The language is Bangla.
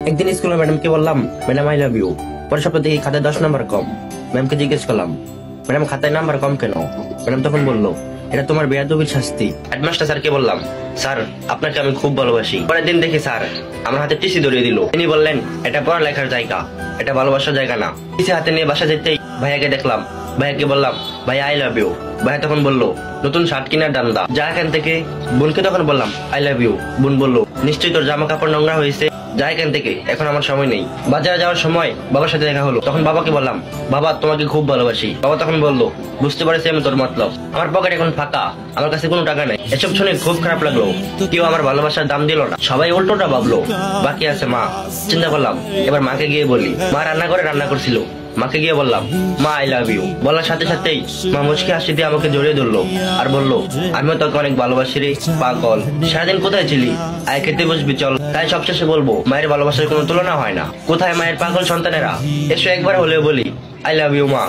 একদিন স্কুলে ম্যাডামকে বললাম, ম্যাডাম আই লাভ ইউ। পরের সপ্তাহ থেকে খাতায় 10 নাম্বার কম। ম্যামকে জিজ্ঞেস করলাম, ম্যাডাম খাতায় নাম্বার কম কেন? ম্যাডাম তখন বললো, এটা তোমার বেয়াদবির শাস্তি। হেডমাস্টার স্যারকে বললাম, স্যার আপনাকে আমি খুব ভালোবাসি। পরের দিন দেখি স্যার আমার হাতে টিসি ধরিয়ে দিল। তিনি বললেন, এটা পড়ালেখার জায়গা, এটা ভালোবাসার জায়গা না। টিসি হাতে নিয়ে বাসা যেতেই ভাইয়াকে দেখলাম। ভাইয়াকে বললাম, ভাই আই লাভ ইউ। ভাইয়া তখন বললো, নতুন শার্ট কিনার দান্দা, যা এখান থেকে। বোনকে তখন বললাম, আই লাভ ইউ। বোন বললো, নিশ্চয়ই তোর জামা কাপড় নোংরা হয়েছে, যা এখান থেকে, এখন আমার সময় নেই। বাজারে যাওয়ার সময় বাবার সাথে দেখা হলো। তখন বাবাকে বললাম, বাবা তোমাকে খুব ভালোবাসি। বাবা তখন বললো, বুঝতে পারছি আমি তোর মতলব। আমার পকেট এখন ফাঁকা, আমার কাছে কোনো টাকা নেই। এসব শুনে খুব খারাপ লাগলো। কেউ আমার ভালোবাসার দাম দিল না, সবাই উল্টোটা ভাবলো। বাকি আছে মা। চিন্তা করলাম এবার মাকে গিয়ে বলি। মা রান্না করে রান্না করছিল। মাকে গিয়ে বললাম, মা আই লাভ ইউ। বলার সাথে সাথেই মা মুচকি হাসি দিয়ে আমাকে জড়িয়ে ধরলো আর বললো, আমিও তোকে অনেক ভালোবাসি রে পাগল। সারাদিন কোথায় ছিলি? আয় খেতে বসবি চল। তাই সবশেষে বলবো, মায়ের ভালোবাসার কোনো তুলনা হয় না। কোথায় মায়ের পাগল সন্তানেরা? এসো একবার হলেও বলি, আই লাভ ইউ মা।